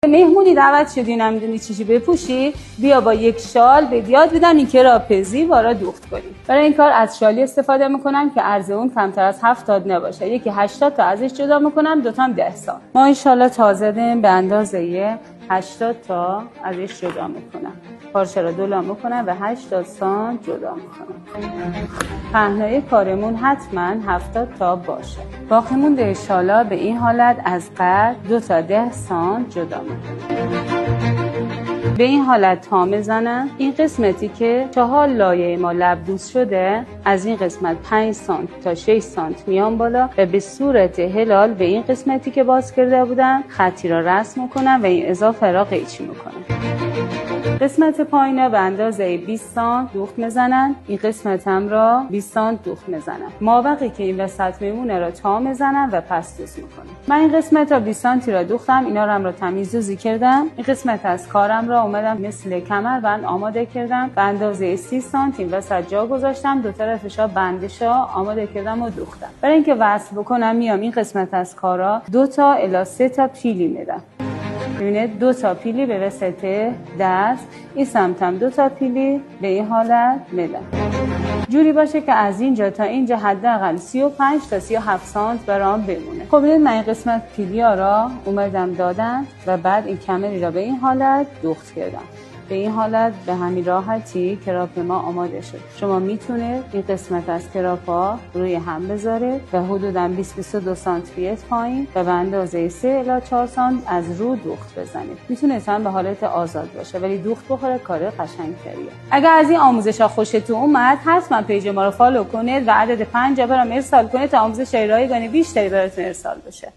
مهمونی دعوت شدی نمیدونی چیزی بپوشی، بیا با یک شال به یاد بدن این کراپزی وارا دوخت کنی. برای این کار از شالی استفاده میکنم که عرض اون کمتر از 70 نباشه. یکی 80 تا ازش جدا میکنم، دوتا هم 10 سانت. ما ان شاءالله تازه دیم به اندازه 80 تا ازش جدا میکنم. پارچه رو دولا میکنم و 80 سانت جدا میکنم. پهنای کارمون حتما 70 تا باشه. باقی مونده شالا به این حالت از قد 2 تا 10 سانت جدا میکنم. به این حالت تا میزنم. این قسمتی که 4 لایه ما لبدوز شده، از این قسمت 5 سانت تا 6 سانت میام بالا و به صورت هلال به این قسمتی که باز کرده بودم خطی را رسم میکنم و این اضافه را قیچی میکنم. قسمت پایین به اندازه 20 سانت دوخت میزنن. این قسمت هم را 20 سانت دوخت میزنم. مابقی که این وسط میمونه را تا میزنم و پس دوز میکنم. من این قسمت را 20 سانتی را دوختم، اینا را تمیز دوزی کردم. این قسمت از کارم را اومدم مثل کمربند آماده کردم. به اندازه 30 سانت این وسط جا گذاشتم، دو طرفشا بندشا آماده کردم و دوختم. برای اینکه وصل بکنم میام این قسمت از کارا 2 تا الی 3 تا پیلی میدم. ببینید 2 تا پیلی به وسط دست، این سمتم 2 تا پیلی به این حالت میدم. جوری باشه که از اینجا تا اینجا حداقل 35 تا 37 سانت برام بمونه. خب ببینید من این قسمت پیلیا را اومدم دادم و بعد این کمری را به این حالت دوخت کردم. به این حالت به همین راحتی کراپ ما آماده شد. شما میتونید این قسمت از کراپا روی هم بذارید و حدوداً 20-22 سانت بیت پایین و به اندازه 3 الی 4 سانت از رو دوخت بزنید. میتونه هم به حالت آزاد باشه ولی دوخت بخوره کار قشنگتریه. اگر از این آموزش‌ها خوشتون اومد حتما پیج ما رو فالو کنید و عدد 5 برام ارسال کنید تا آموزش رایگان بیشتری براتون ارسال بشه.